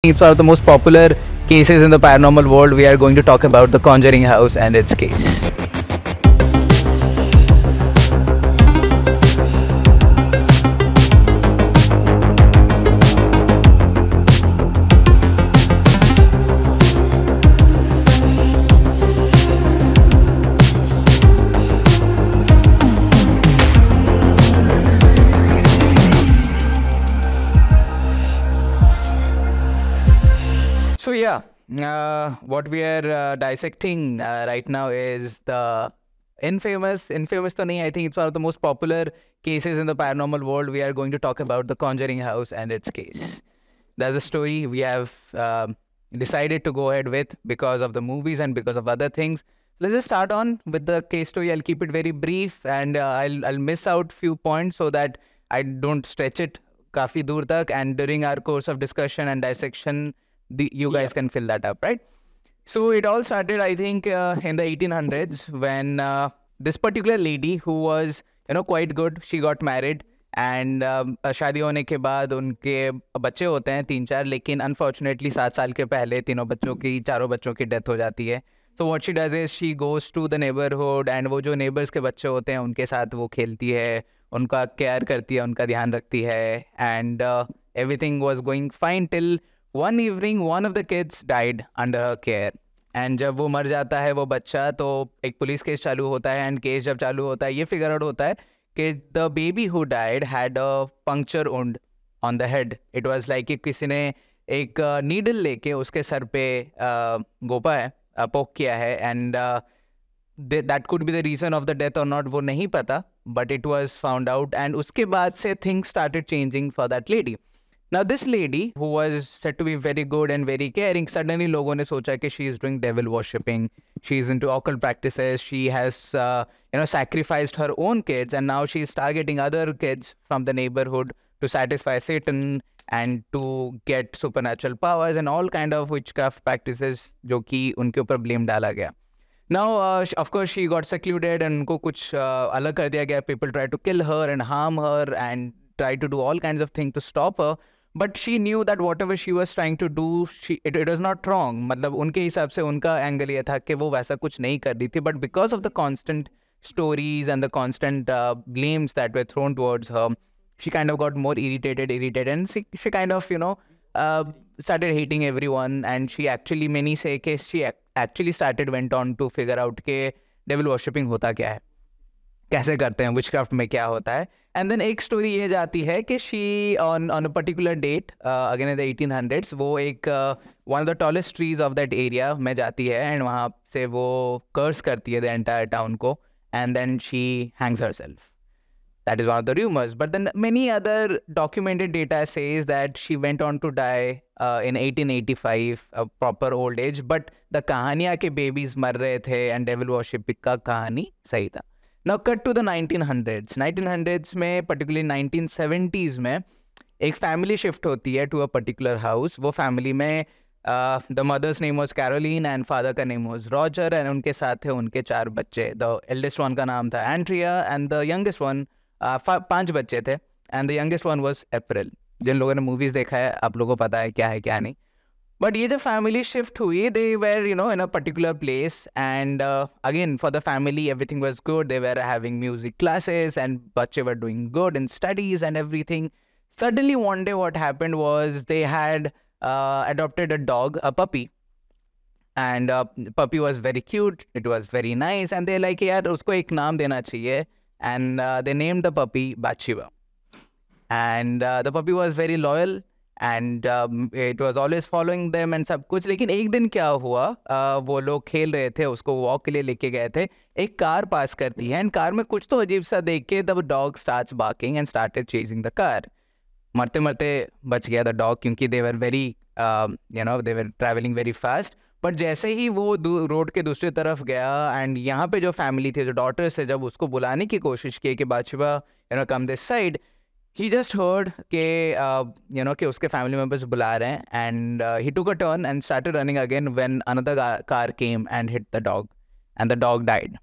It's one of the most popular cases in the paranormal world. We are going to talk about the Conjuring house and its case. So yeah, what we are dissecting right now is the infamous to nahi, I think it's one of the most popular cases in the paranormal world. We are going to talk about the Conjuring house and its case. That's a story we have decided to go ahead with because of the movies and because of other things. Let's just start on with the case story. I'll keep it very brief and I'll miss out few points so that I don't stretch it काफी दूर तक, and during our course of discussion and dissection you guys can fill that up, right? So it all started, I think, in the 1800s when this particular lady who was, quite good, she got married and शादी होने के बाद उनके बच्चे होते हैं 3-4, लेकिन unfortunately 7 साल के पहले चारों बच्चों की डेथ हो जाती है. So what she does is she goes to the neighborhood and वो जो neighbors के बच्चे होते हैं उनके साथ वो खेलती है, उनका केयर करती है, उनका ध्यान रखती है, and everything was going fine till one evening one of the kids died under her care. And जब वो मर जाता है वो बच्चा, तो एक पुलिस केस चालू होता है. एंड केस जब चालू होता है ये फिगर आउट होता है कि the baby who died had a puncture wound on the head. It was like कि किसी ने एक नीडल लेके उसके सर पे गोपा है, पोक किया है. And that could be the reason of the death और नॉट, वो नहीं पता, but it was found out. And उसके बाद से things started changing for that lady. Now this lady who was said to be very good and very caring, suddenly लोगों ने सोचा कि she is doing devil worshipping, she is into occult practices, she has sacrificed her own kids, and now she is targeting other kids from the neighborhood to satisfy Satan and to get supernatural powers and all kind of witchcraft practices जो कि उनके ऊपर blame डाला गया. Now of course she got secluded and उनको कुछ अलग कर दिया गया. People tried to kill her and harm her and tried to do all kinds of things to stop her. But she knew that whatever she was trying to do, it was not wrong. मतलब उनके हिसाब से उनका angle ये था कि वो वैसा कुछ नहीं कर रही थी. But because of the constant stories and the constant blames that were thrown towards her, she kind of got more irritated, and she kind of started hating everyone. And she actually, many say कि she actually went on to figure out कि devil worshipping होता क्या है, कैसे करते हैं, witchcraft में क्या होता है. एंड देन एक स्टोरी ये जाती है कि she on a particular date again in the 1800s वो एक one of the tallest trees of that area में जाती है एंड वहाँ से वो कर्स करती है द एंटायर टाउन को. And then she hangs herself. That is one of the rumors. But then many other documented data says that she went on to die in 1885, a proper old age. But the कहानियाँ के babies मर रहे थे and devil worship का कहानी सही था. Now cut to the 1900s. 1900s में, particularly 1970s में, एक family shift होती है to a particular house. वो family में the mother's name was Caroline and father का name was Roger, and उनके साथ थे उनके 4 बच्चे. The eldest one का नाम था Andrea and the youngest one, 5 बच्चे थे, and the youngest one was April. जिन लोगों ने movies देखा है आप लोगों को पता है क्या है क्या नहीं. But ये जब family shift हुई, they were, in a particular place, and again, for the family, everything was good. They were having music classes, and बच्चे were doing good in studies and everything. Suddenly, one day, what happened was they had adopted a dog, a puppy, and puppy was very cute. It was very nice, and they like, यार उसको एक नाम देना चाहिए, and they named the puppy Bathsheba. And the puppy was very loyal. And it was always following them and सब कुछ. लेकिन एक दिन क्या हुआ, वो लोग खेल रहे थे, उसको वॉक के लिए लेके गए थे, एक कार पास करती है एंड कार में कुछ तो अजीब सा देख के the dog starts barking and started chasing the car. मरते मरते बच गया द डॉग क्योंकि they were very they were travelling very fast. But जैसे ही वो रोड के दूसरी तरफ गया एंड यहाँ पे जो फैमिली थी, जो डॉटर्स थे, जब उसको बुलाने की कोशिश की कि बादशाह come this side, he just heard कि उसके family members बुला रहे हैं, and he took a turn and started running again when another car came and hit the dog, and the dog died.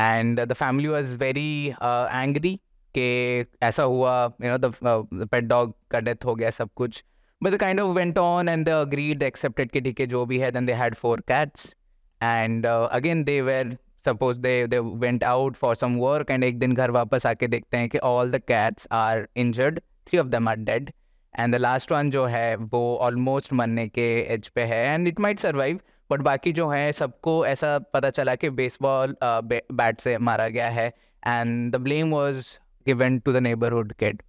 And the family was very angry कि ऐसा हुआ, the pet dog का death हो गया सब कुछ. But they kind of went on and they agreed, they accepted कि ठीक है जो भी है. Then they had 4 cats. And again they were, suppose they went out for some work and एक दिन घर वापस आके देखते हैं कि all the cats are injured. 3 of them are dead. And the last one जो है वो almost मरने के edge पे है. And it might survive. But बाकी जो है सबको ऐसा पता चला कि बेसबॉल बैट से मारा गया है. And the blame was given to the neighbourhood kid.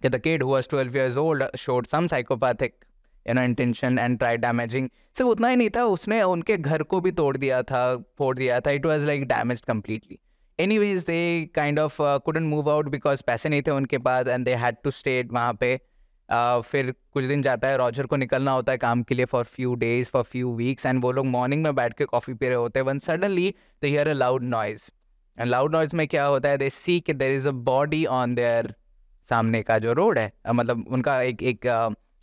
The kid who was 12 years old showed some psychopathic intention and tried damaging. सिर्फ उतना ही नहीं था, उसने उनके घर को भी फोड़ दिया था. It was like damaged completely. Anyways, they kind of couldn't move out because पैसे नहीं थे उनके पास and they had to stay वहाँ पे. फिर कुछ दिन जाता है, रॉजर को निकलना होता है काम के लिए for few days, for few weeks. And वो लोग मॉर्निंग में बैठ के कॉफ़ी पी रहे होते हैं. One suddenly they hear a loud noise. And loud noise में क्या होता है, दे सी कि there is a body on there सामने का जो रोड है. मतलब उनका एक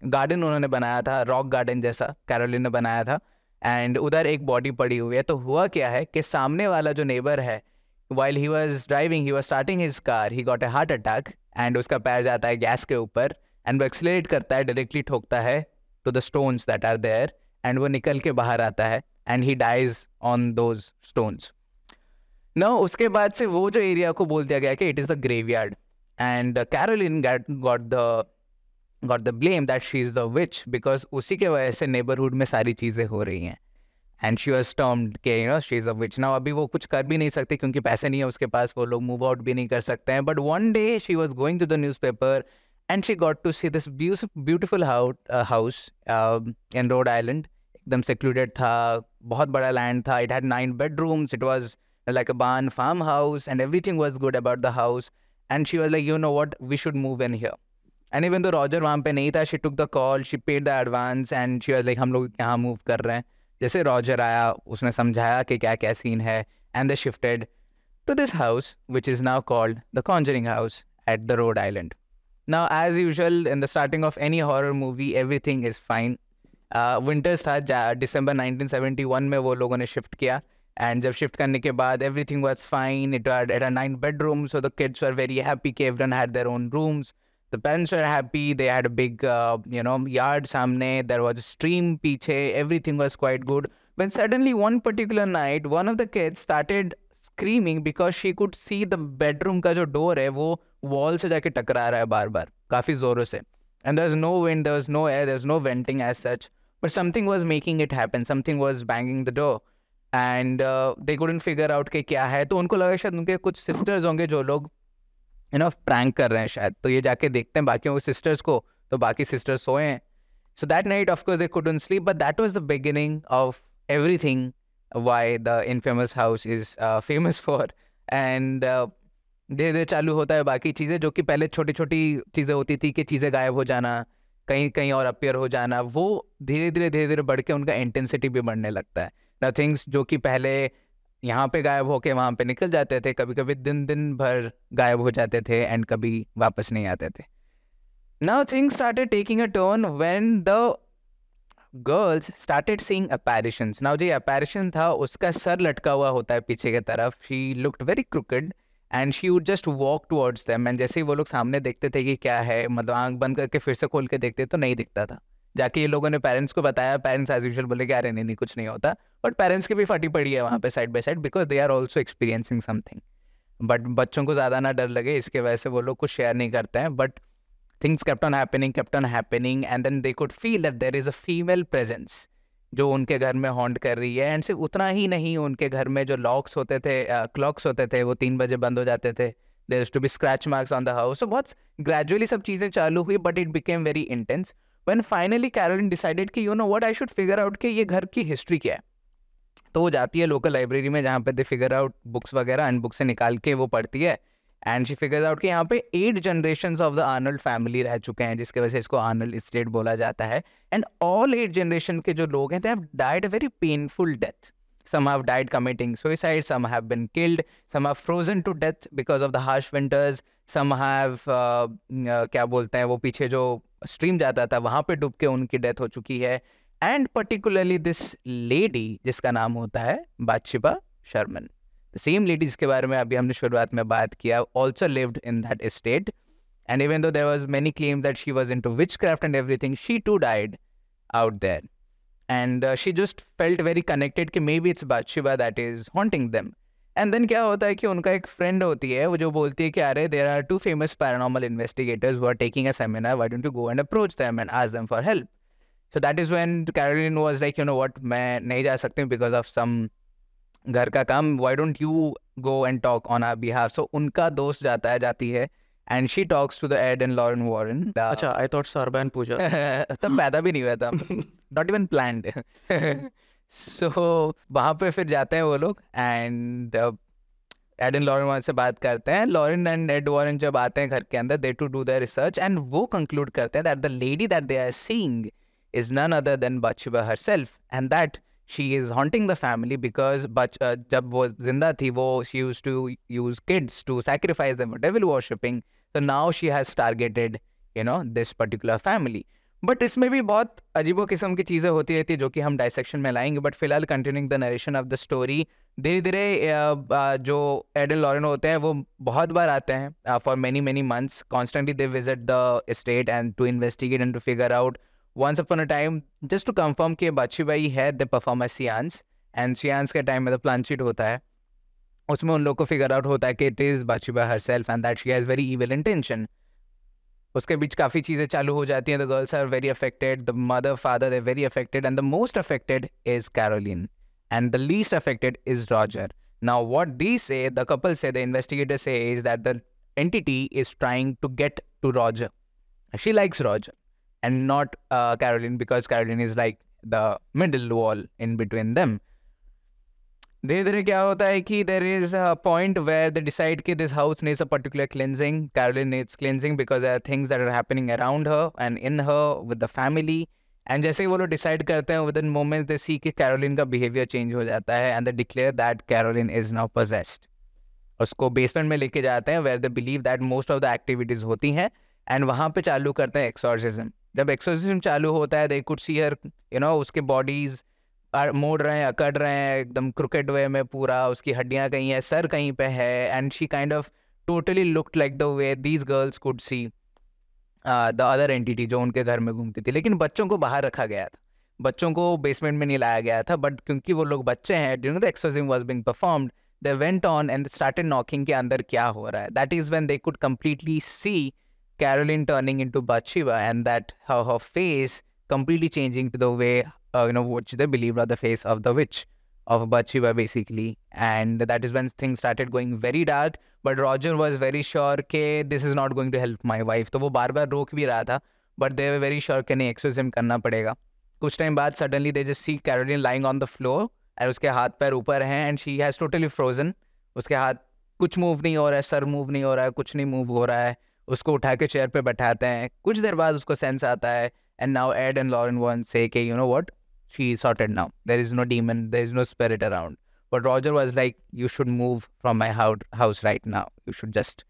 गार्डन उन्होंने बनाया था, रॉक गार्डन जैसा कैरोलिन ने बनाया था. एंड उधर एक बॉडी पड़ी हुई है. तो हुआ क्या है कि सामने वाला जो नेबर है, while he was driving, he was starting his car, he got a heart attack. And उसका पैर जाता है गैस के ऊपर एंड वो एक्सलेट करता है, डायरेक्टली ठोकता है to the stones that are there. And वो निकल के बाहर आता है and he dies on those stones. ना उसके बाद से वो जो एरिया को बोल दिया गया कि it is the graveyard. And Caroline got the blame that she is the witch because उसी के वजह से नेबरहुड में सारी चीज़ें हो रही हैं. एंड शी वॉज टर्म्ड के she is a which. Now अभी वो कुछ कर भी नहीं सकती क्योंकि पैसे नहीं है उसके पास, वो लोग मूव आउट भी नहीं कर सकते हैं. But one day she was going to the newspaper and she got to see this beautiful house in Rhode Island. एकदम secluded था, बहुत बड़ा land था. It had 9 bedrooms. It was like a barn farmhouse and everything was good about the house. And she was like, you know what, we should move in here. And even though Roger वहाँ पे नहीं था, she took the call, she paid the advance and she was like, हम लोग यहाँ move कर रहे हैं. जैसे Roger आया, उसने समझाया कि क्या क्या scene है, and they shifted to this house which is now called the Conjuring House at the Rhode Island. Now, as usual, in the starting of any horror movie, everything is fine. Winters था, December 1971 में वो लोगों ने shift किया. And जब shift करने के बाद, everything was fine. It had 9 bedrooms, so the kids were very happy. Everyone had their own rooms. The parents were happy. They had a big, yard सामने. There was a stream पीछे. Everything was quite good. When suddenly one particular night, one of the kids started screaming because she could see the bedroom का जो door है वो wall से जाके टकरा रहा है बार बार काफ़ी ज़ोरों से. And there was no wind, there was no air, there was no venting as such. But something was making it happen. Something was banging the door. And they couldn't figure out कि क्या है. तो उनको लगा शायद उनके कुछ sisters होंगे जो लोग prank कर रहे हैं शायद. तो ये जाके देखते हैं बाकियों के sisters को, तो बाकी sisters सोए हैं. So that night, of course, they couldn't sleep. But that was the beginning of everything why the infamous house is famous for. And धीरे धीरे चालू होता है बाकी चीज़ें जो कि पहले छोटी छोटी चीज़ें होती थी कि चीज़ें गायब हो जाना, कहीं कहीं और अपीयर हो जाना, वो धीरे धीरे बढ़ के उनका इंटेंसिटी भी बढ़ने लगता है. ना थिंग्स जो कि पहले यहाँ पे गायब होके वहाँ पे निकल जाते थे, कभी कभी दिन भर गायब हो जाते थे एंड कभी वापस नहीं आते थे. Now things started taking a turn when the girls started seeing apparitions. Now जो अपैरिशन था उसका सर लटका हुआ होता है पीछे की तरफ. She looked very crooked and she would just walk towards them. And जैसे ही वो लोग सामने देखते थे कि क्या है, मतलब आंख बंद करके फिर से खोल के देखते तो नहीं दिखता था. जाके ये लोगों ने पेरेंट्स को बताया. पेरेंट्स एज यूजुअल बोले कि अरे नहीं कुछ नहीं होता. बट पेरेंट्स की भी फटी पड़ी है वहाँ पे side by side because they are also experiencing something. But बच्चों को ज़्यादा ना डर लगे इसके वजह से वो लोग कुछ शेयर नहीं करते हैं. But things kept on happening and then they could feel that there is a female presence जो उनके घर में हॉन्ट कर रही है. एंड सिर्फ उतना ही नहीं, उनके घर में जो लॉक्स होते थे, क्लॉक्स होते थे, वो 3 बजे बंद हो जाते थे. There used to be scratch marks on the house. So बहुत ग्रेजुअली सब चीज़ें चालू हुई but it became very intense when finally Caroline decided कि you know what, I should figure out कि ये घर की हिस्ट्री क्या है. तो वो जाती है लोकल लाइब्रेरी में जहाँ पे दे फिगर आउट बुक्स वगैरह, एंड बुक से निकाल के वो पढ़ती है. एंड शी फिगर्स आउट कि यहाँ पे 8 generations of the Arnold family रह चुके हैं, जिसके वजह से इसको आर्नल्ड एस्टेट बोला जाता है. एंड ऑल 8 जनरेशन के जो लोग हैं they have died a very painful death. Some have died committing suicide, some have been killed, some have frozen to death because of the harsh winters, some have क्या बोलते हैं वो पीछे जो स्ट्रीम जाता था वहाँ पे डूब के उनकी डेथ हो चुकी है. एंड पर्टिकुलरली दिस लेडी जिसका नाम होता है बाथशेबा शर्मन, द सेम लेडी जिसके बारे में अभी हमने शुरुआत में बात किया, also lived in that estate. And even though there was many claims that she was into witchcraft and everything, she too died out there. And she just felt very connected कि maybe it's Bathsheba that is haunting them. And then क्या होता है कि उनका एक friend होती है वो जो बोलती है कि अरे there are two famous paranormal investigators who are taking a seminar, why don't you go and approach them and ask them for help. So that is when Caroline was like, you know what, मैं नहीं जा सकती because of some घर का काम, why don't you go and talk on our behalf. So उनका दोस्त जाती है and she talks to the Ed and Lauren Warren. अच्छा, I thought Sarban Pooja. तब पैदा भी नहीं हुआ था, not even planned. So वहाँ पे फिर जाते हैं वो लोग and Ed and Lauren Warren से बात करते हैं. Lauren and Ed Warren जब आते हैं घर के अंदर, they to do their research and वो conclude करते हैं that the lady that they are seeing is none other than Bathsheba herself, and that she is haunting the family because जब वो जिंदा थी वो she used to use kids to sacrifice them for devil worshipping. So now she has targeted, you know, this particular family. But इसमें भी बहुत अजीबो किस्म की चीज़ें होती रहती है जो कि हम डायसेक्शन में लाएंगे. बट फिलहाल continuing the narration of the story, धीरे धीरे जो एड एंड लॉरेन होते हैं वो बहुत बार आते हैं for many months. Constantly they visit the estate and to investigate and to figure out. Once upon a time just to confirm कि बादशाह ही है, the perform a seance, and seance के टाइम में द प्लान शीट होता है, उसमें उन लोग को फिगर आउट होता है कि it is Bathsheba herself and that she has very evil intention. उसके बीच काफ़ी चीज़ें चालू हो जाती हैं. The girls are very affected, the mother father they very affected, and the most affected is Caroline and the least affected is Roger. Now what they say, the couple say, the investigator say is that the entity is trying to get to Roger. She likes Roger and not Caroline, because Caroline is like the middle wall in between them. धीरे धीरे क्या होता है कि there is a point where they decide कि this house needs a particular cleansing. Caroline needs cleansing because there are things that are happening around her and in her with the family. And जैसे ही वो लोग decide करते हैं, within moments they see कि Caroline का behavior change हो जाता है and they declare that Caroline is now possessed. उसको बेसमेंट में लेके जाते हैं where they believe that most of the activities होती हैं, and वहाँ पे चालू करते हैं exorcism. जब exorcism चालू होता है, they could see her, you know, उसके bodies मोड़ रहे हैं, अकड़ रहे हैं एकदम क्रिकेट वे में पूरा, उसकी हड्डियाँ कहीं है, सर कहीं पे है, and she kind of totally looked like the way these girls could see the other entity जो उनके घर में घूमती थी. लेकिन बच्चों को बाहर रखा गया था, बच्चों को बेसमेंट में नहीं लाया गया था. बट क्योंकि वो लोग बच्चे हैं, during the exorcism was being performed, they went on and started knocking के अंदर क्या हो रहा है. That is when they could completely see Caroline turning into Bathsheba, and that how her face completely changing to the way which they believed are the face of the witch of Bathsheba basically. And that is when things started going very dark. But Roger was very sure that this is not going to help my wife. तो वो बार बार रोक भी रहा था, but they were very sure कि नहीं, exorcism करना पड़ेगा. कुछ टाइम बाद suddenly they just see Caroline lying on the floor, और उसके हाथ पैर ऊपर हैं, and she has totally frozen. उसके हाथ कुछ मूव नहीं हो रहा है, सर मूव नहीं हो रहा है, कुछ नहीं मूव हो रहा है. उसको उठा के चेयर पे बैठाते हैं. कुछ देर बाद उसको सेंस आता है, and now Ed and Lauren Warren say कि you know what, she is sorted now. There is no demon, there is no spirit around. But Roger was like, you should move from my house right now. You should just,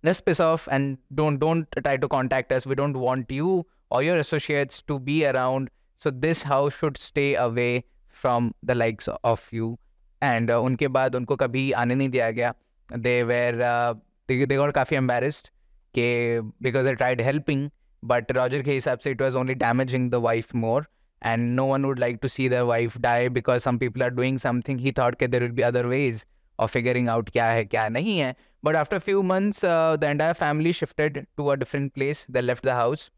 just piss off and don't try to contact us. We don't want you or your associates to be around. So this house should stay away from the likes of you. And उनके बाद उनको कभी आने नहीं दिया गया. They were they got काफ़ी embarrassed because they tried helping, but Roger के हिसाब से it was only damaging the wife more, and no one would like to see their wife die because some people are doing something. He thought that there will be other ways of figuring out क्या है क्या नहीं है. But after a few months, the entire family shifted to a different place. They left the house.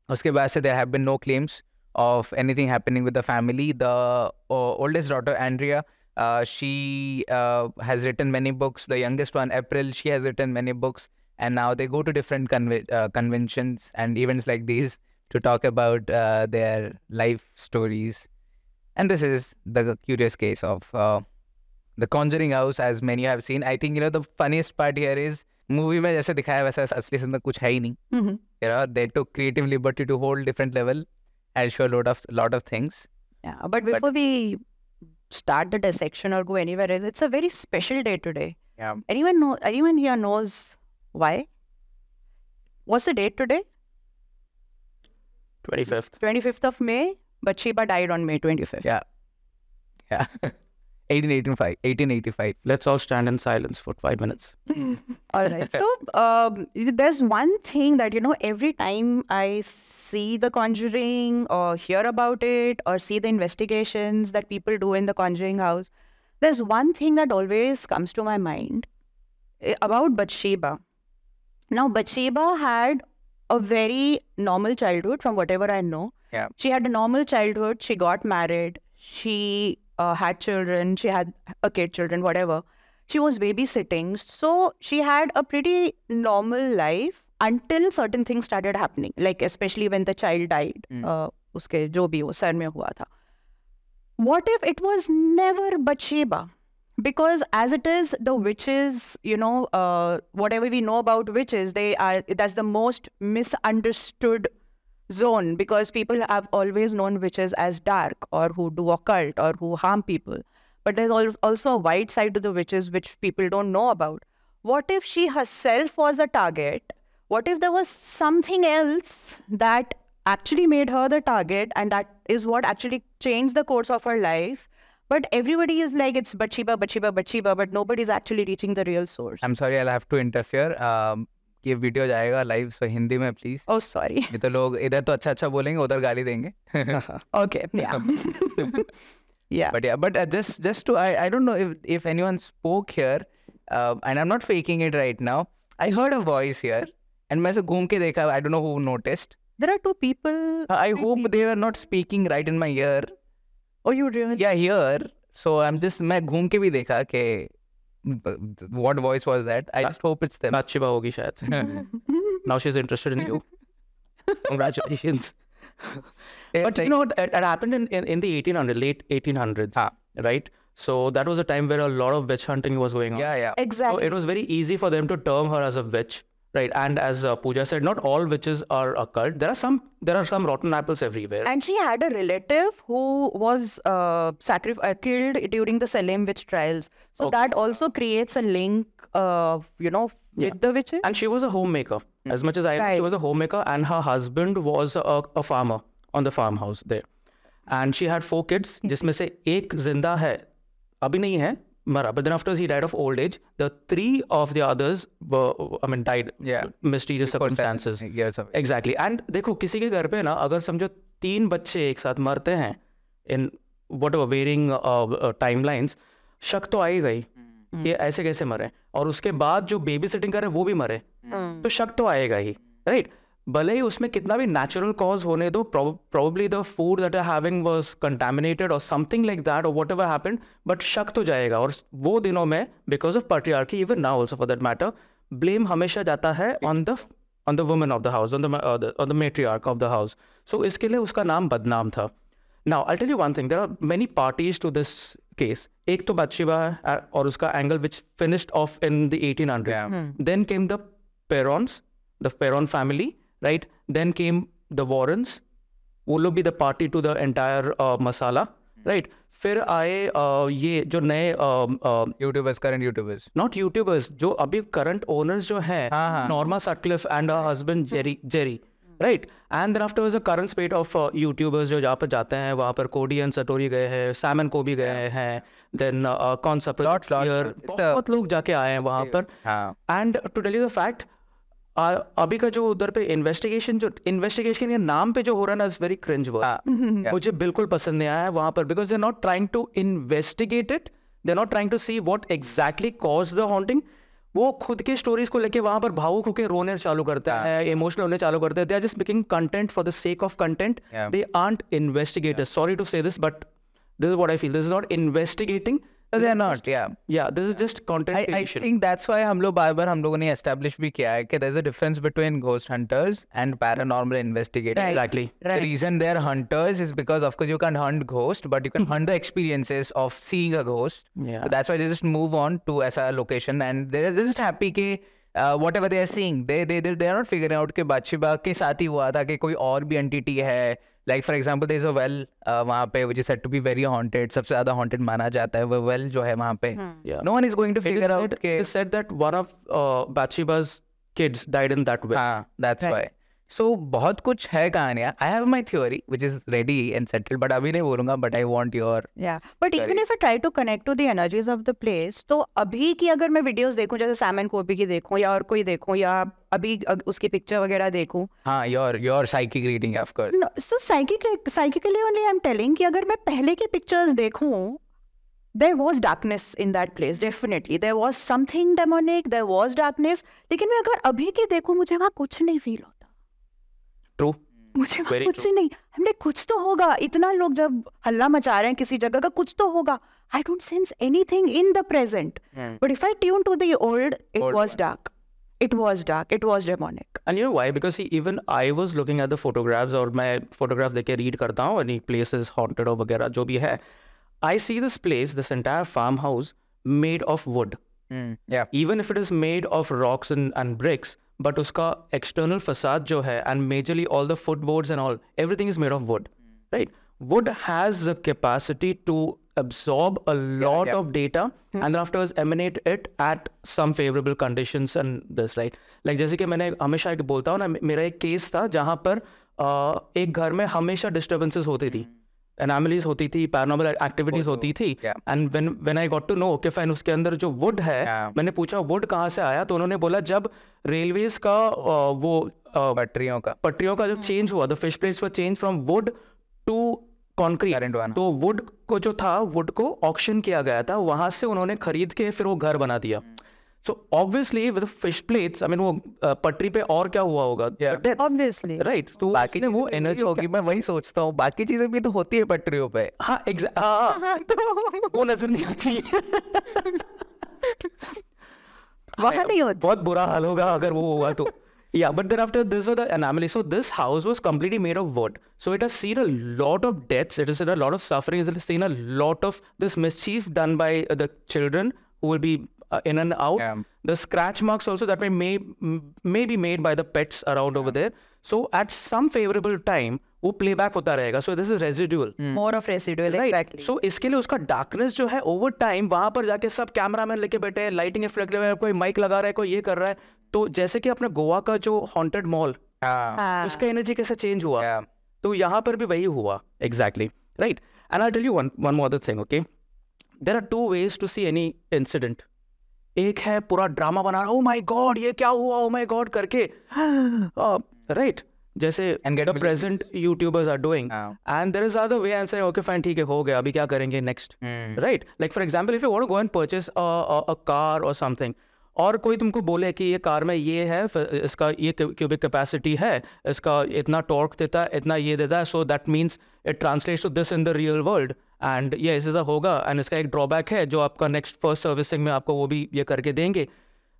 उसके बाद से there have been no claims of anything happening with the family. The oldest daughter, Andrea, she has written many books. The youngest one, April, she has written many books. And now they go to different conventions and events like these to talk about their life stories. And this is the curious case of the Conjuring House, as many have seen. I think, the funniest part here is, movie में जैसे दिखाया वैसा असली में कुछ है ही नहीं. They took creative liberty to hold different level and show a lot of things. Yeah, but before we start the dissection or go anywhere else, it's a very special day today. Yeah. Anyone here knows why? What's the date today? 25th. 25th of May. Bathsheba died on May 25th. Yeah. 1885. Let's all stand in silence for 5 minutes. All right. So there's one thing that, every time I see The Conjuring or hear about it or see the investigations that people do in the Conjuring house, there's one thing that always comes to my mind about Bathsheba. Now, Bathsheba had a very normal childhood from whatever I know. Yeah. She had a normal childhood. She got married. She had children. She had children, whatever. She was babysitting. So she had a pretty normal life until certain things started happening. Like especially when the child died. Uske jo bhi wo sar mein hua tha. What if it was never Bathsheba? Because as it is, the witches, whatever we know about witches, that's the most misunderstood zone, because people have always known witches as dark or who do occult or who harm people. But there's also a white side to the witches which people don't know about. What if she herself was a target? What if there was something else that actually made her the target, and that is what actually changed the course of her life? But everybody is like, it's Bathsheba, Bathsheba, Bathsheba, but nobody's actually reaching the real source. I'm sorry, I'll have to interfere. ये video जाएगा live, सो हिंदी में please. Oh, sorry. ये तो लोग इधर तो अच्छा बोलेंगे, उधर गाली देंगे. Okay, yeah. Yeah. But just to, I don't know if anyone spoke here, and I'm not faking it right now. I heard a voice here, and मैं से घूम के देखा. I don't know who noticed. There are two people. I hope they were not speaking right in my ear. Oh, you really? Yeah, here. So मैं घूम के भी देखा कि what voice was that? I just hope it's them. Bathsheba hogi shayad. Now she's interested in you. Congratulations. But you know what? It happened in the 1800s, late 1800s, right? So that was a time where a lot of witch hunting was going on. Yeah. Exactly. So it was very easy for them to term her as a witch, right? And as Pooja said, not all witches are occult. There are some rotten apples everywhere. And she had a relative who was killed during the Salem witch trials. So that also creates a link, with the witches. And she was a homemaker. As much as I know, she was a homemaker, and her husband was a farmer on the farmhouse there. And she had 4 kids, जिसमें से एक जिंदा है, अभी नहीं है, मरा. But then after he died of old age, the 3 of the others died. Yeah. Mysterious circumstances. Years of it. Exactly. And देखो किसी के घर पे ना अगर समझो 3 बच्चे एक साथ मरते हैं in whatever varying timelines, शक तो आएगा ही कि ऐसे कैसे मरे, और उसके बाद जो बेबी सिटिंग करे वो भी मरे, तो शक तो आएगा ही, राइट? भले ही उसमें कितना भी नेचुरल कॉज होने दो, probably the food that are having was contaminated or something like that or whatever happened, but शक तो जाएगा. और वो दिनों में because of patriarchy, even now also for that matter, blame हमेशा जाता है on the woman of the house, on the matriarch of the house. So इसके लिए उसका नाम बदनाम था. Now I'll tell you one thing, there are many parties to this case. एक तो बादशिबा है और उसका angle which finished off in the 1800s. Yeah. Then came the Perrons, the Perron family, right? Then came the Warrens, वो लोग भी the party to the entire masala, right? फिर आए ये जो नए YouTubers, current YouTubers. not YouTubers, जो अभी current owners जो हैं, Norma Sutcliffe and her husband Jerry, right? And then after was a current spate of YouTubers जो जहाँ पर जाते हैं, वहाँ पर कोडी एंड सटोरी गए हैं, सैमन को भी गए हैं, then कौन सा बहुत लोग जाके आए हैं वहाँ पर. And to tell you the fact, अभी का जो उधर पे इन्वेस्टिगेशन या नाम पे जो हो रहा है ना, इट्स वेरी क्रिंज वर्ड. मुझे बिल्कुल पसंद नहीं आया है वहाँ पर, because they are not trying to investigate it, they are not trying to see what exactly cause the haunting. वो खुद के स्टोरीज को लेके वहां पर भावुक होकर रोने चालू करते हैं, इमोशनल होने चालू करते हैं. They are just making content for the sake of content. They aren't investigators. Sorry to say this, but this is what I feel. This is not investigating. They are not. Yeah. This is just content creation. I think that's why हम लोगों ने establish भी किया है कि there's a difference between ghost hunters and paranormal investigators. Exactly. The reason they're hunters is because, of course, you can't hunt ghost, but you can hunt the experiences of seeing a ghost. Yeah. So that's why they just move on to ऐसा location, and they're just happy कि whatever they are seeing, they are not figuring out कि बादशिबा के साथ ही हुआ था कि कोई और भी entity है. Like for example, there is a well वहाँ पे which is said to be very haunted. सबसे ज़्यादा haunted माना जाता है वो well जो है वहाँ पे. No one is going to figure out. It is said that one of Bathsheba's kids died in that well. That's why. So बहुत कुछ है कहानियाँ. I have my theory which is ready and settled, but अभी नहीं बोलूँगा. But I want your. Yeah, but even if I try to connect to the energies of the place, तो अभी की अगर मैं videos देखूँ, जैसे सैम एंड कोबी की देखूँ या और कोई देखूँ, या अभी उसकी पिक्चर वगैरह देखूँ. हाँ, your psychic reading of course. No, so psychically only I'm telling कि अगर मैं पहले की pictures देखूँ, there was darkness in that place, definitely. There was something demonic, there was darkness. लेकिन मैं अगर अभी की देखूँ, मुझे वहाँ कुछ नहीं फील होता. True. मुझे वहाँ कुछ नहीं. हमने कुछ तो होगा. इतना लोग जब हल्ला मचा रहे हैं किसी जगह का, कुछ तो होगा. I don't sense anything in the present. But if I tune to the old, it was dark. It was dark. It was demonic. And you know why? Because see, even I was looking at the photographs, और मैं photograph देख के read करता हूँ, any places haunted और वगैरह जो भी है. I see this place, this entire farmhouse made of wood. Yeah. Even if it is made of rocks and bricks, but उसका external facade जो है, and majorly all the footboards and all, everything is made of wood, right? Wood has the capacity to absorb a lot of data and afterwards emanate it at some favorable conditions and this, right? Like जैसे कि मैंने हमेशा एक बोलता हूँ ना, मेरा एक केस था जहाँ पर एक घर में हमेशा disturbances होती थी, anomalies होती थी, paranormal activities होती थी, and when I got to know कि फाइन उसके अंदर जो wood है, मैंने पूछा wood कहाँ से आया, तो उन्होंने बोला जब रेलवेज का वो पटरियों का जो चेंज हुआ, the fish plates were changed from wood to concrete, तो wood को जो था, wood को auction किया गया था, वहां से उन्होंने खरीद के फिर वो घर बना दिया. So obviously with the fish plates, I mean वो पटरी पे और क्या हुआ होगा? Obviously. Right. तो बाकी ने वो एनर्जी होगी, मैं वही सोचता हूँ. बाकी चीजें भी तो होती है पटरियों पे. हाँ, वो नजर नहीं आती. वहाँ नहीं होता. बहुत बुरा हाल होगा अगर वो हुआ तो. Yeah, but then after this was the anomaly. So this house was completely made of wood. So it has seen a lot of deaths. It has seen a lot of suffering. It has seen a lot of this mischief done by the children who will be in and out. Yeah. The scratch marks also that may be made by the pets around over there. So at some favorable time, वो playback होता रहेगा. So this is residual. More of residual, right? Exactly. So इसके लिए उसका darkness जो है over time वहाँ पर जाके सब कैमरामैन लेके बैठे हैं, लाइटिंग इफेक्ट लगा है, कोई माइक लगा रहा है, कोई ये कर रहा है. तो जैसे कि अपने गोवा का जो हॉन्टेड मॉल, उसका एनर्जी कैसे चेंज हुआ, तो यहाँ पर भी वही हुआ. Exactly, right. And I tell you one more other thing. Okay, there are two ways to see any incident. एक है पूरा ड्रामा बना रहा, ओ माय गॉड ये क्या हुआ, ओ माय गॉड करके, राइट, जैसे the present YouTubers are doing. And there is other way and say okay fine ठीक है हो गया, अभी क्या करेंगे next, right. Like for example if you want to go and purchase a car और समथिंग, और कोई तुमको बोले कि ये कार में ये है, इसका ये क्यूबिक कैपेसिटी है, इसका इतना टॉर्क देता है, इतना ये देता है, so that means it translates to this in the real world, and ये ऐसा होगा. एंड इसका एक ड्रॉबैक है जो आपका नेक्स्ट फर्स्ट सर्विसिंग में आपको वो भी ये करके देंगे,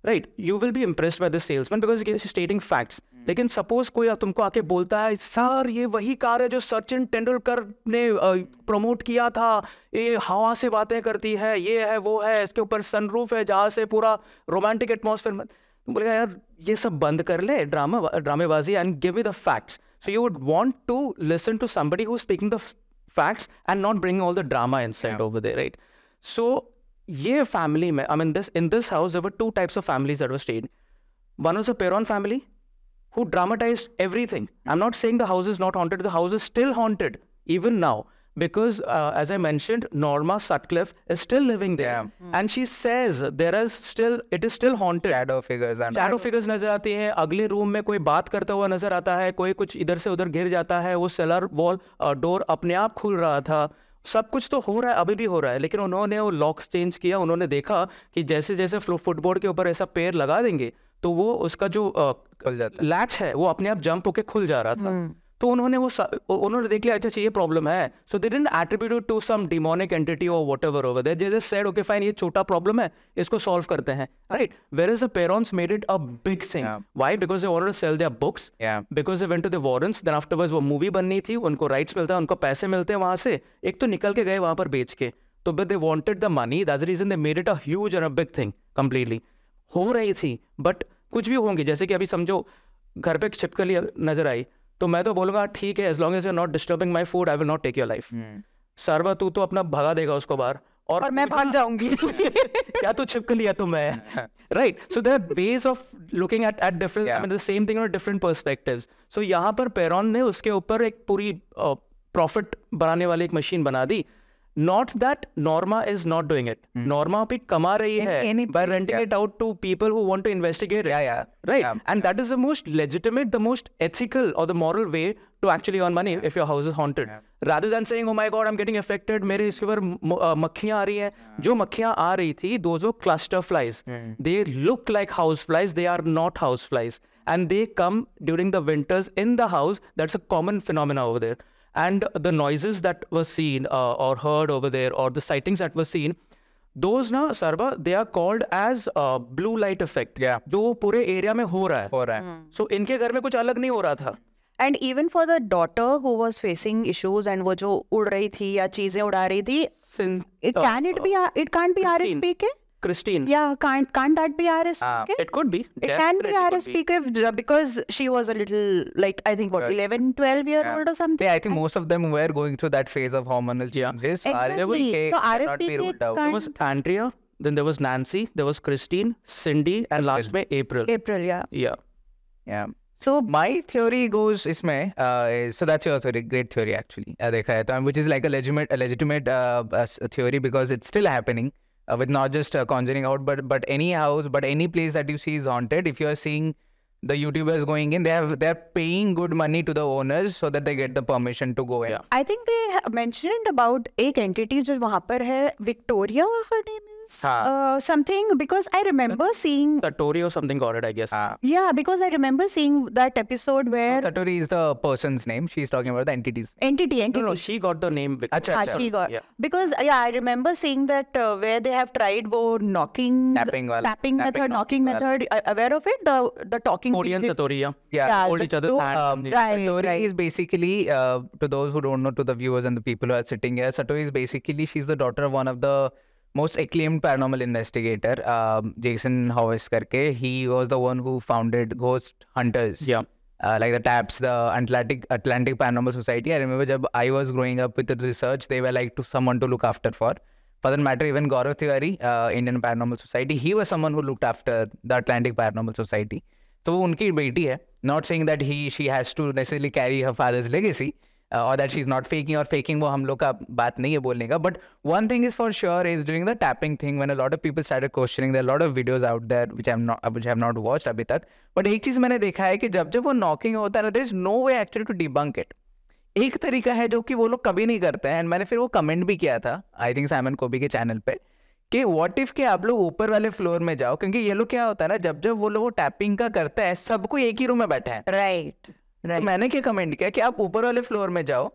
right. You will be impressed by this salesman because he is स्टेटिंग facts. लेकिन सपोज कोई तुमको आके बोलता है सर ये वही कार है जो सचिन तेंदुलकर ने प्रमोट किया था, ये हवा से बातें करती है, ये है वो है, इसके ऊपर सनरूफ है जहाँ से पूरा रोमांटिक एटमॉस्फेयर में, तुम बोलेगा यार ये सब बंद कर ले ड्रामेबाजी and give me the facts. So you would want to listen to somebody who is speaking the facts and not bringing all the drama inside over there, right. So ये फैमिली में, I mean in this house there were two types of families that were stayed. One was a Perron family who dramatized everything. I'm not saying the house is not haunted. The house is still haunted even now because as I mentioned, Norma Sutcliffe is still living there. And she says it is still haunted. Shadow figures नजर आती हैं. अगले room में कोई बात करता हुआ नजर आता है, कोई कुछ इधर से उधर गिर जाता है, वो सेलर वॉल डोर अपने आप खुल रहा था. सब कुछ तो हो रहा है, अभी भी हो रहा है, लेकिन उन्होंने वो लॉक्स चेंज किया. उन्होंने देखा कि जैसे जैसे फुटबोर्ड के ऊपर ऐसा पैर लगा देंगे तो वो उसका जो लैच है वो अपने आप जंप होके खुल जा रहा था. तो उन्होंने देख लिया अच्छा ये प्रॉब्लम है. So they didn't attribute to some demonic entity और whatever over there. They just said okay fine ये छोटा प्रॉब्लम है, इसको सॉल्व करते हैं, right. Where is the parents made it a big thing. Why? Because they wanted to sell their books, because they went to the Warrens. Then afterwards वो movie बननी थी, उनको राइट्स मिलता है, उनको पैसे मिलते हैं वहां से, एक तो निकल के गए वहां पर बेच के. तो but they wanted the money, that's the reason they made it a huge and a big thing. Completely हो रही थी, बट कुछ भी होंगे. जैसे कि अभी समझो घर पे छिपकली नजर आई, तो मैं तो बोलूँगा ठीक है, as long as you are not disturbing my food I will not take your life. सर्वा तू तो अपना भगा देगा उसको बाहर, और मैं भाग जाऊंगी या तू छिपक लिया तो मैं, right. So there are ways of looking at different, I mean the same thing on different perspectives. So यहाँ पर पेरॉन ने उसके ऊपर एक पूरी प्रॉफिट बनाने वाली एक मशीन बना दी. Not that Norma is not doing it. Norma भी कमा रही है by renting it out to people who want to investigate it. Right. And that is the most legitimate, the most ethical or the moral way to actually earn money if your house is haunted. Rather than saying, oh my God, I'm getting affected, मेरे इसके ऊपर मक्खियाँ आ रही हैं. जो मक्खियाँ आ रही थी, those were cluster flies. They look like house flies. They are not house flies. And they come during the winters in the house. That's a common phenomena over there. And the noises that were seen or heard over there, or the sightings that were seen, those ना Sarba, they are called as blue light effect. जो पूरे area में हो रहा है. So इनके घर में कुछ अलग नहीं हो रहा था. And even for the daughter who was facing issues and वो जो उड़ रही थी या चीजें उड़ा रही थी, it can't be RSPK? Christine. Yeah, can't that be RSPK? It could be. It can be RSPK because she was a little, like, I think, 11, 12-year-old or something. Yeah, I think most of them were going through that phase of hormonal changes. Exactly. So RSPK there was Andrea, then there was Nancy, there was Christine, Cindy, and last में April. Yeah. So my theory goes इसमें so that's your theory, great theory actually. देखा है तो, which is like a legitimate theory because it's still happening. With not just Conjuring out, but any house, but any place that you see is haunted. If you are seeing the YouTubers going in, they're paying good money to the owners so that they get the permission to go in. I think they mentioned about एक entity जो वहाँ पर है, Victoria, her name is something, because I remember seeing Satori or something got it, I guess. Yeah, because I remember seeing that episode where Satori is the person's name. She's talking about the entities. Entity. No, she got the name Victoria. She got because I remember seeing that where they have tried वो tapping method, knocking method. Aware of it? The talking. Cody and Satori, hold each other's hand. Satori is basically, to those who don't know, to the viewers and the people who are sitting here, Satori is basically, she's the daughter of one of the most acclaimed paranormal investigator, Jason Howes करके. He was the one who founded Ghost Hunters. Like the TAPS, the Atlantic Paranormal Society. I remember जब I was growing up with the research, they were like someone to look after for. For that matter, even Gaurav Tiwari, Indian Paranormal Society, he was someone who looked after the Atlantic Paranormal Society. So वो उनकी बेटी है. Not saying that she has to necessarily carry her father's legacy, or that she's not faking or faking, वो हम लोग का बात नहीं है बोलने का. But one thing is for sure is during the tapping thing, when a lot of people started questioning, there are a lot of videos out there which I have not watched अभी तक. But एक चीज मैंने देखा है कि जब वो knocking होता है ना, there is no way actually to debunk it. एक तरीका है जो कि वो लोग कभी नहीं करते हैं. एंड मैंने फिर वो कमेंट भी किया था, आई थिंक साइमन कोबी के चैनल पे, कि व्हाट इफ के आप लोग ऊपर वाले फ्लोर में जाओ, क्योंकि ये लोग क्या होता है ना, जब वो लोग टैपिंग का करता है, सबको एक ही रूम में बैठे हैं. राइट. तो मैंने क्या कमेंट किया कि आप ऊपर वाले फ्लोर में जाओ,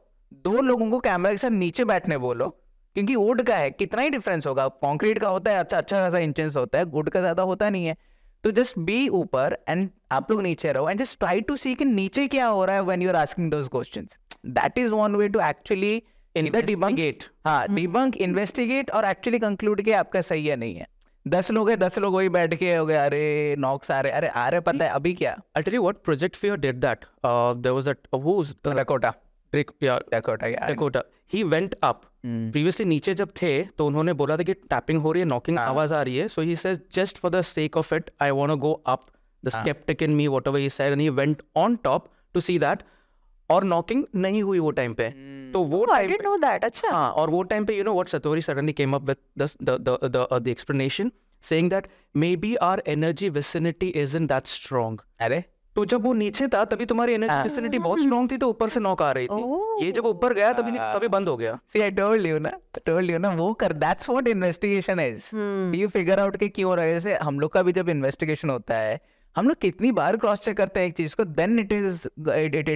2 लोगों को कैमरा के साथ नीचे बैठने बोलो, क्योंकि वुड का है, कितना ही डिफरेंस होगा. कॉन्क्रीट का होता है अच्छा खासा इंचेंस होता है, वुड का ज्यादा होता नहीं है. तो जस्ट बी ऊपर एंड आप लोग नीचे रहो and just try to see कि नीचे क्या हो रहा है when you are asking those questions. That is one way to actually investigate. Debunk, investigate और एक्चुअली कंक्लूड कि आपका सही है नहीं है. 10 लोग है, 10 लोग वही बैठ के हो गए, अरे नॉक्स आ रहे पता है अभी क्या. I'll tell you what Project Fear did that. There was who's the Dakota. He went up. Previously नीचे जब थे तो उन्होंने बोला था कि टैपिंग हो रही है, नॉकिंग आवाज आ रही है. So he says just for the sake of it, I want to go up. The skeptic in me, whatever he said, and he went on top to see that. और knocking नहीं हुई वो time पे. तो वो I didn't know that. अच्छा. हाँ, और वो टाइम पे you know what Satori suddenly came up with the explanation saying that maybe our energy vicinity isn't that strong. अरे तो जब वो नीचे था तभी तुम्हारी एनर्जी विसिनिटी बहुत स्ट्रांग थी, तो ऊपर से नॉक आ रही थी. ये जब ऊपर गया तभी बंद हो गया. See, I told you ना वो कर. That's what investigation is. You figure out कि क्यों रहा है. जैसे हम लोग का भी जब इन्वेस्टिगेशन होता है, हम लोग कितनी बार क्रॉस चेक करते हैं एक चीज को, then it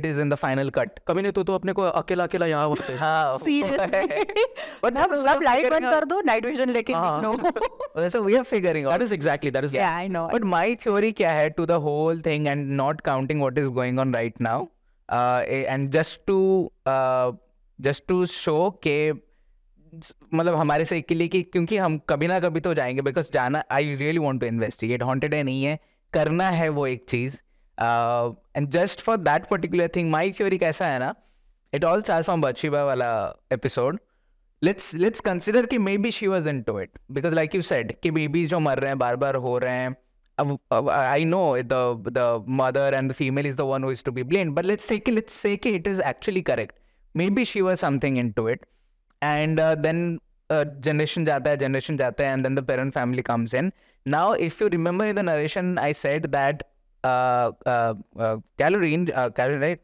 is in the final cut. कभी नहीं तो अपने को अकेला यहाँ होते हैं. हाँ सीरियसली. बट सब लाइट बंद कर दो, नाइट विजन लेके निकलो. So we are figuring out. That is yeah, I know. But my theory क्या है to the whole thing, and not counting what is going on right now, and just to show के मतलब हमारे से के लिए कि क्योंकि हम कभी ना कभी तो जाएंगे, बिकॉज जाना, I really want to investigate. Haunted है नहीं है, करना है वो एक चीज. And just for that particular thing my theory कैसा है ना, इट ऑल स्टार्ट्स फ्रॉम बच्चीबा वाला एपिसोड. let's consider कि maybe she was into it because like you said कि babies जो मर रहे हैं बार बार हो रहे हैं. I know the mother and the female is the one who is to be blamed, but let's say कि it is actually correct. Maybe she was something into it, and then generation जाता है, and then the parent family comes in. Now, if you remember in the narration, I said that Caroline, right?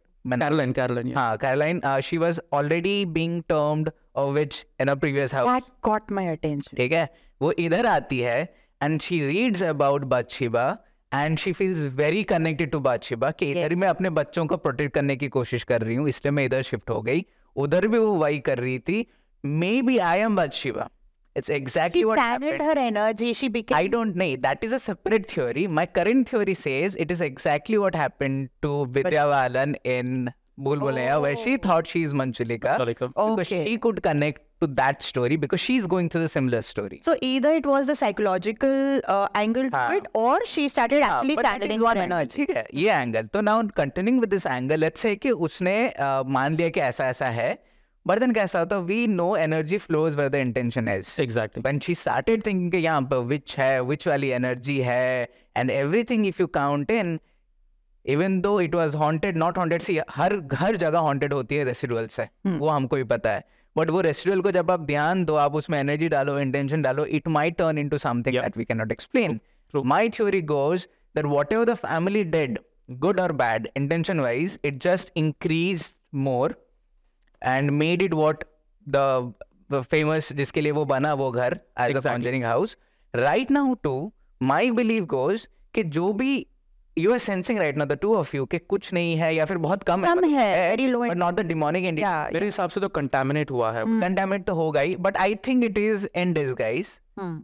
Caroline, yeah. Caroline, she was already being termed a witch in a previous house. That caught my attention. ठीक है, वो इधर आती है and she reads about Bathsheba and she feels very connected to Bathsheba कि इधर मैं अपने बच्चों को प्रोटेक्ट करने की कोशिश कर रही हूँ, इसलिए मैं इधर शिफ्ट हो गई. उधर भी वो वही कर रही थी. Maybe I am Bathsheba. It's exactly what happened. She channeled her energy. She became... I don't know. That is a separate theory. My current theory says it is exactly what happened to Vidya Balan in Bhool Bhulaiya, where she thought she is Manchulika. Because she could connect to that story because she's going through the similar story. So either it was the psychological angle to it, or she started actually channeling her energy. ठीक है, ये angle. So now continuing with this angle, let's say कि उसने मान लिया कि ऐसा ऐसा है. But then कैसा होता, we know energy flows where the intention is. Exactly. When she started thinking कि यहाँ पर which है, which वाली energy है, and everything if you count in, even though it was haunted, not haunted, see हर जगह haunted होती है residual से, वो हमको भी पता है. But वो residual को जब आप ध्यान दो, आप उसमें energy डालो, intention डालो, it might turn into something that we cannot explain. True. My theory goes that whatever the family did, good or bad, intention-wise, it just increased more. And made it what the famous जिसके लिए वो बना वो घर as a conjuring house. Right now too, my belief goes कि जो भी you are sensing right now, the two of you, कि कुछ नहीं है या फिर बहुत कम है, very low, but not the demonic entity. मेरे हिसाब से तो contaminate हुआ है. Contaminate तो होगा ही, but I think it is in disguise.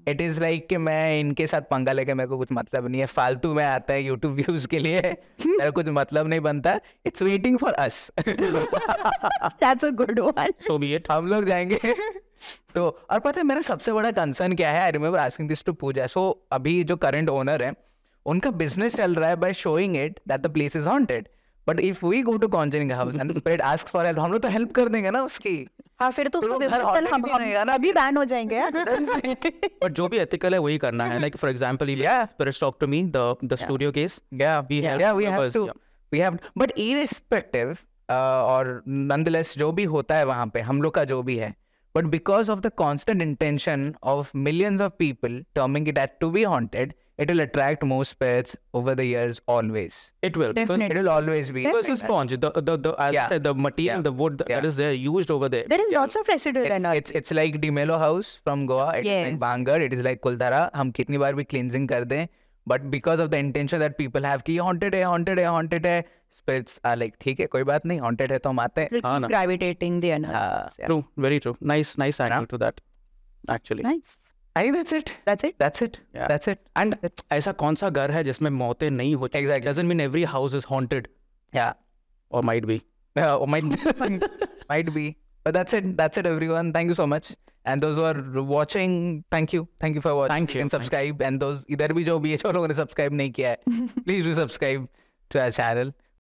It is like कि मैं इनके साथ पंगा लेके मेरे को कुछ मतलब नहीं है, फालतू में आता है YouTube views के लिए, मेरे कुछ मतलब नहीं बनता. It's waiting for us. That's a good one. So be it. हम लोग जाएंगे. तो और पता है मेरा सबसे बड़ा कंसर्न क्या है? I remember asking this to Pooja. So अभी जो current owner है, उनका business चल रहा है by showing it that the place is haunted. But if we go to conjuring house and the spirit asks for help, हम लोग तो help कर देंगे ना उसकी. हाँ, फिर तो उसका business हम अभी ban हो जाएंगे यार. But जो भी ethical है वही करना है. Like for example, if spirits talk to me, the studio case. We have to. We have. But irrespective और nonetheless जो भी होता है वहाँ पे हम लोग का जो भी है. But because of the constant intention of millions of people terming it as to be haunted, it will attract more spirits over the years always. It will. Definitely. It will always be. Because the sponge, as I said, the material, the wood that is there used over there. There is lots of residual energy. It's like Dimelo House from Goa. It's like Bangar. It is like Kuldhara. हम कितनी बार भी cleansing कर दें, but because of the intention that people have कि haunted है, spirits are like ठीक है कोई बात नहीं, haunted है तो हम आते हैं. Keep gravitating the energy. True, very true. Nice angle to that. Actually. Nice. I think that's it. Yeah. That's it. And ऐसा कौन सा घर है जिसमें मौतें नहीं होती? Exactly. Doesn't mean every house is haunted. Yeah. Or might be. Or might be. But that's it everyone. Thank you so much. And those who are watching, thank you for watching. Thank you. And subscribe. And those इधर भी जो भी है जो लोगों ने subscribe नहीं किया है, please do subscribe to our channel.